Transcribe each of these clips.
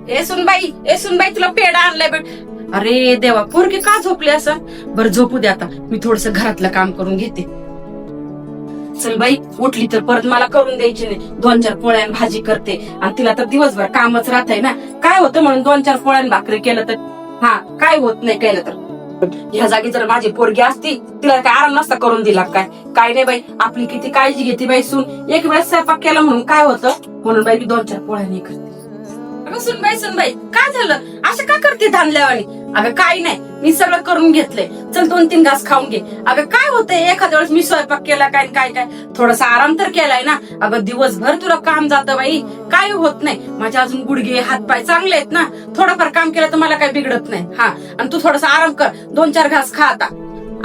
ए सुनबाई तुला पेढा आणलाय बेट. अरे देवा, पोरगी का झोपली असं? बरं झोपू दे, आता मी थोडस घरातलं काम करून घेते. चल बाई, उठली तर परत मला करून द्यायची नाही. 2-4 पोळ्या आणि भाजी करते, आणि तिला तर दिवसभर कामच राहत आहे ना. काय होतं म्हणून 2-4 पोळ्या आणि भाकरी केलं तर हा काय होत नाही केलं तर. ह्या जागी जर माझी पोरगी असती, तिला काय आराम नसता करून दिला काय नाही बाई. आपली किती काळजी घेते बाई सून. एक वेळेस स्वयंपाक केला म्हणून काय होतं, म्हणून बाई मी 2-4 पोळ्या नाही करते. अगं सुनबाई काय झालं, असं का करते धानल्यावानी? अगं काही नाही, मी सगळं करून घेतलंय. चल 2-3 घास खाऊन घे. अगं काय होतंय, एखाद्या वेळेस मी स्वयंपाक केला काय थोडासा आराम तर केलाय ना. अगं दिवसभर तुला काम जातं बाई, काय होत नाही. माझे अजून गुडघे हातपाय चांगले आहेत ना. थोडंफार काम केलं तर मला काही बिघडत नाही. हा, आणि तू थोडासा आराम कर, 2-4 घास खा आता.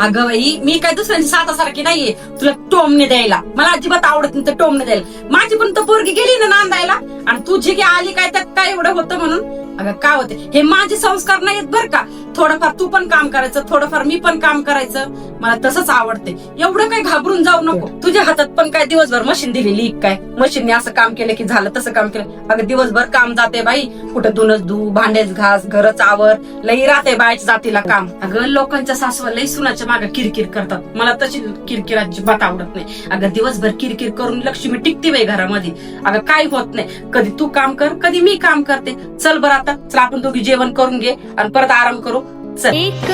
अगं बाई, मी काय दुसऱ्यांची सातासारखी नाहीये तुला टोमणे द्यायला. मला अजिबात आवडत नाही तर टोमणे द्यायला. माझी पण तर पोरगी गेली ना नांदायला, आणि तुझी की आली काय त्यात काय एवढं होतं म्हणून. अगं काय होते, हे माझे संस्कार नाहीत बर का. थोडंफार तू पण काम करायचं, थोडंफार मी पण काम करायचं. मला तसंच आवडते. एवढं काही घाबरून जाऊ नको. तुझ्या हातात पण काय दिवसभर मशीन दिलेली काय? मशीनने असं काम केलं की झालं, तसं काम केलं. अगं दिवसभर काम जाते बाई. कुठं धुनच धू, भांडेच घास, घरच आवर, लई राहते बायच्या जातीला काम. अगं लोकांच्या सासवा लई सुनाच्या मागे किरकिर करतात. मला तशी किरकिर अजिबात आवडत नाही. अगं दिवसभर किरकिर करून लक्ष्मी टिकते बाई घरामध्ये. अगं काय होत नाही. कधी तू काम कर, कधी मी काम करते. चल बरं आता, चल आपण दोघी जेवण करून घे आणि परत आराम करू. चल. एक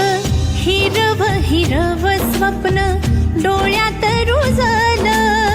हिरव हिरव स्वप्न डोळ्यात रुजलं,